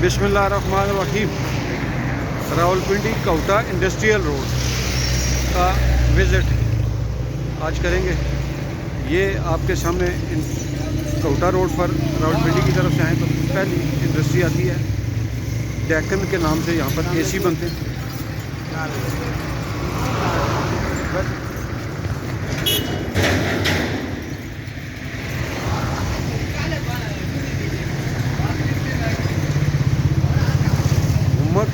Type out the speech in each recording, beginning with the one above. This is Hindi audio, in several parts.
बिस्मिल्लाहिर्रहमानिर्रहीम। रावलपिंडी कोटा इंडस्ट्रियल रोड का विज़िट आज करेंगे। ये आपके सामने कोटा रोड पर रावलपिंडी की तरफ से आए तो पहली इंडस्ट्री आती है डेक्कन के नाम से। यहाँ पर एसी बनते हैं। उमक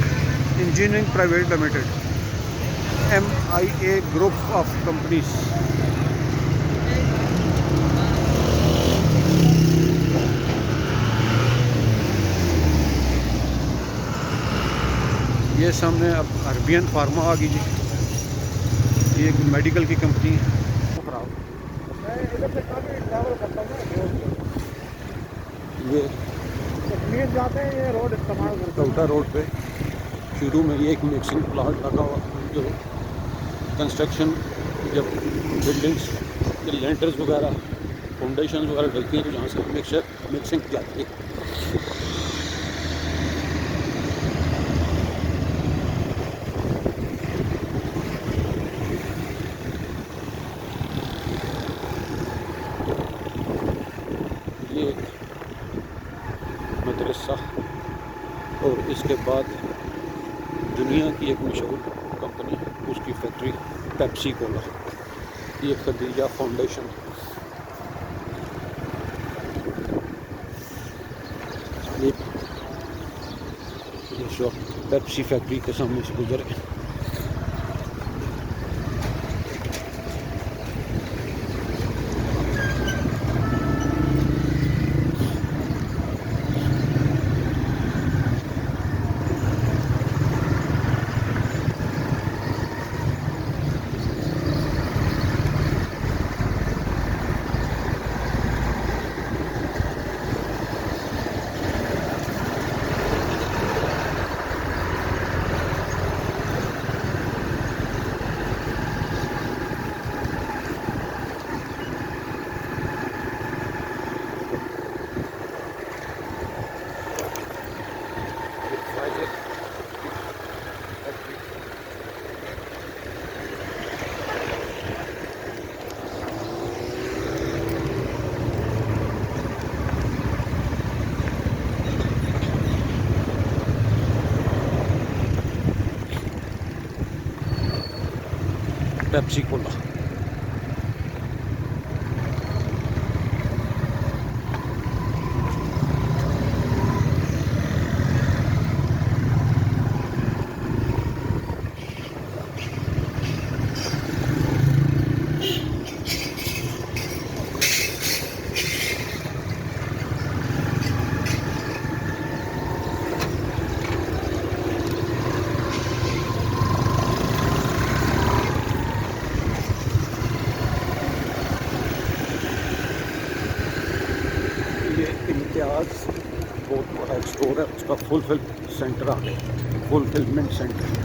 engineering private limited, MIA group of companies. ये सामने अब अरबियन फार्मा आ गई जी। ये एक मेडिकल की कंपनी है। ये जाते हैं, ये रोड इस्तेमाल करते कोटा रोड पे शुरू में ये एक मिक्सिंग प्लांट लगा हुआ, जो कंस्ट्रक्शन जब बिल्डिंग्स के लेंटर्स वगैरह फाउंडेशन वगैरह डलती हैं तो जहाँ से मिक्सिंग जाती है। ये एक मदरसा और इसके बाद दुनिया की एक मशहूर कंपनी, उसकी फैक्ट्री पेप्सी कोला। ये खदीजा फाउंडेशन। ये शॉप पेप्सी फैक्ट्री के सामने से गुजरे। Pepsi Cola. इम्तियाज़ बहुत बड़ा एक स्टोर है, उसका फुलफिल सेंटर आ गया, फुलफिलमेंट सेंटर।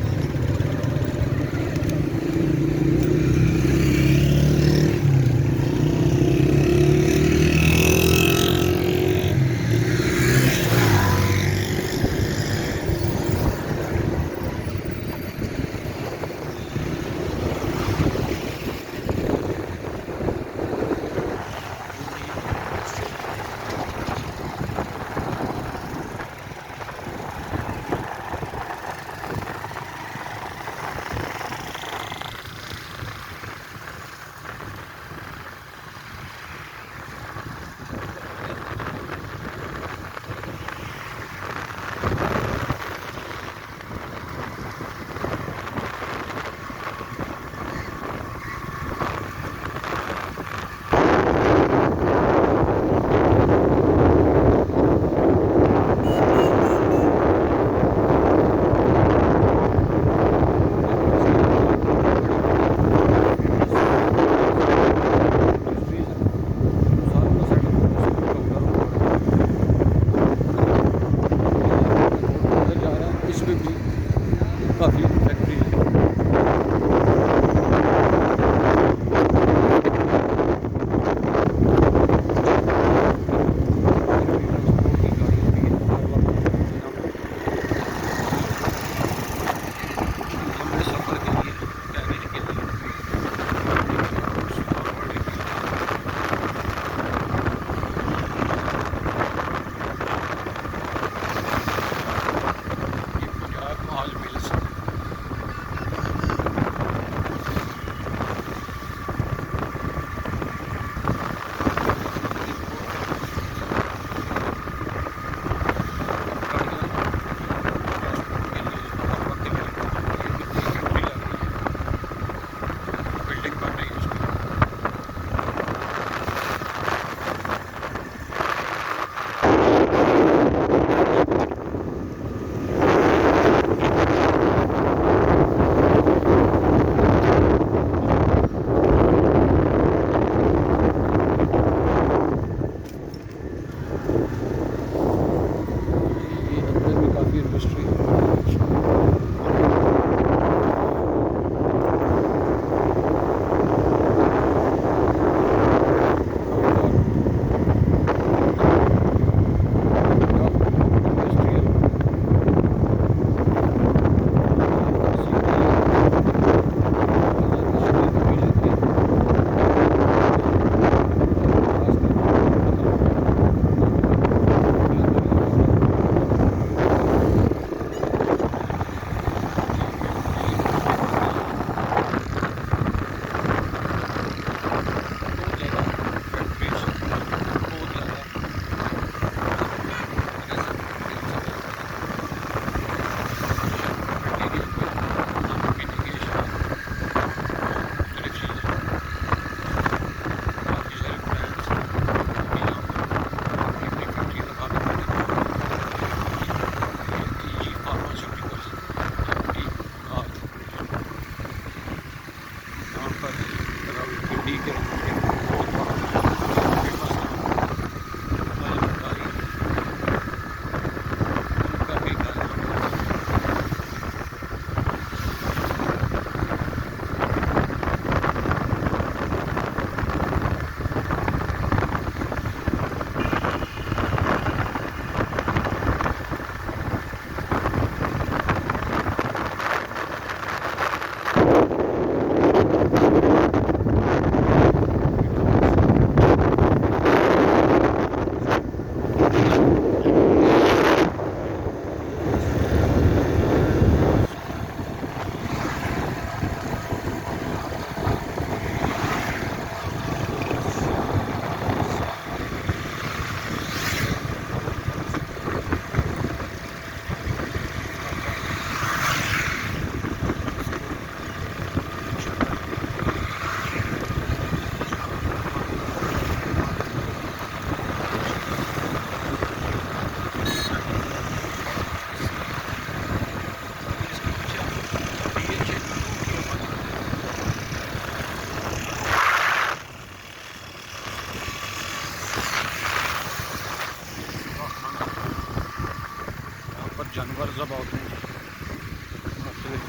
जानवर ज़बह होते हैं मुख्तलिफ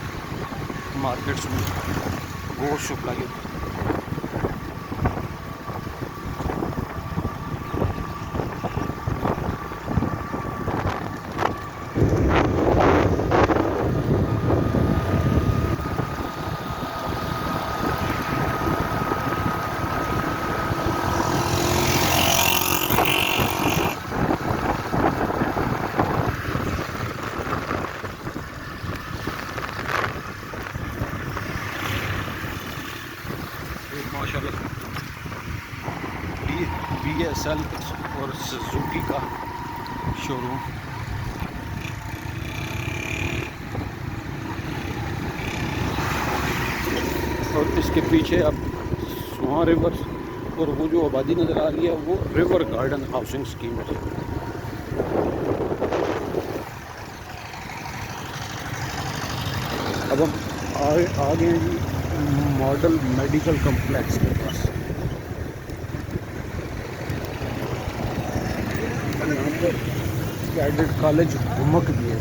मार्केट्स में गोश्त सप्लाई होता है। माशाल्लाह BSL और सुजुकी का शोरूम। और इसके पीछे अब सुहा रिवर और वो जो आबादी नज़र आ रही है वो रिवर गार्डन हाउसिंग स्कीम है। अब हम आ गए हैं जी मॉडल मेडिकल कम्प्लेक्स के पास। यहाँ पर कैडेट कॉलेज हुमक भी है।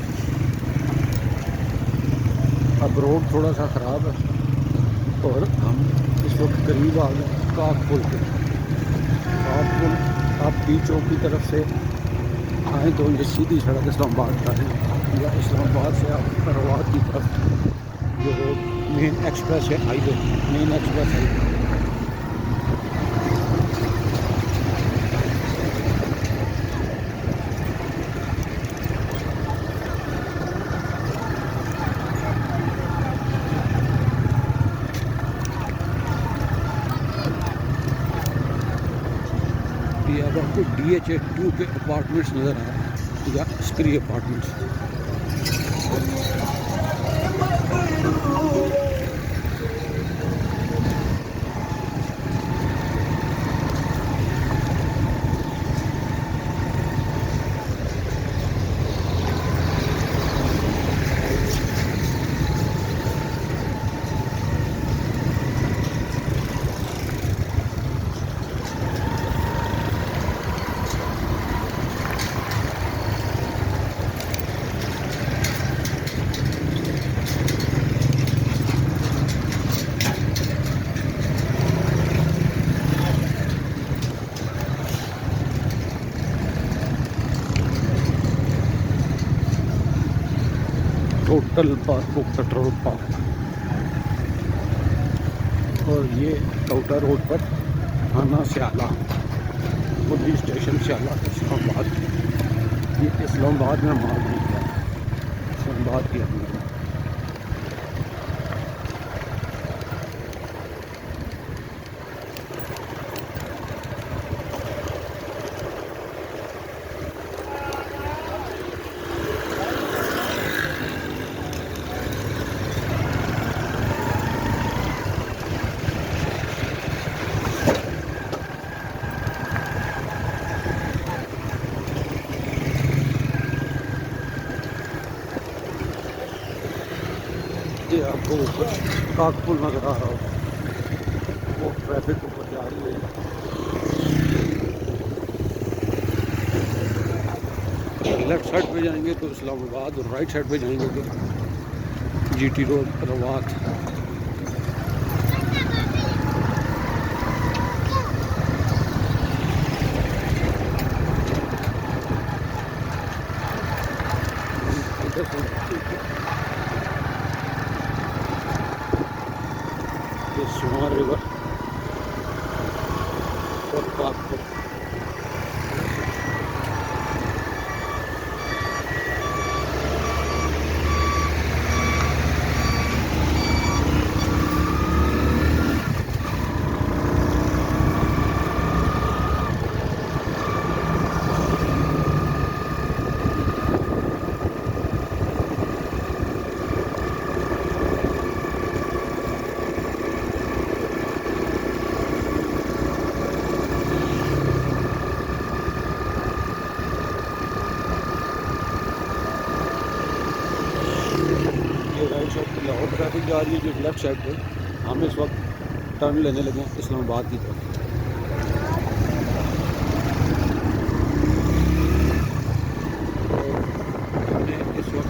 अब रोड थोड़ा सा ख़राब है और हम इस वक्त करीब आ गए काक पुल के। काक पुल आप पी चौक की तरफ से आए तो ये सीधी सड़क इस्लामाबाद का है, या इस्लामाबाद से आप रवात की तरफ जो रोड मेन एक्सप्रेस है हाईवे, मेन एक्सप्रेस हाईवे। ये अब आपको DHA 2 के अपार्टमेंट्स नज़र आ रहे हैं, या स्क्री apartments. Total park petrol pump. और ये कौटा रोड पर थाना स्याला पुलिस स्टेशन स्याला इस्लामाबाद। ये इस्लामाबाद में माल नहीं गया, इस्लामाबाद के अंदर। ये आपको ऊपर काकपुल नज़र आ रहा होगा, वो ट्रैफिक ऊपर जा रही है। लेफ्ट साइड पे जाएंगे तो इस्लामाबाद और राइट साइड पे जाएंगे तो GT रोड रवात। ये सुहा रिवर और काकपुल। लाहौर ट्रैफिक जा रही है जो लेफ्ट साइड पे। हम इस वक्त टर्न लेने लगे हैं इस्लामाबाद की तरफ। हमने इस वक्त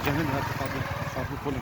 जाने में साथ में खोलें।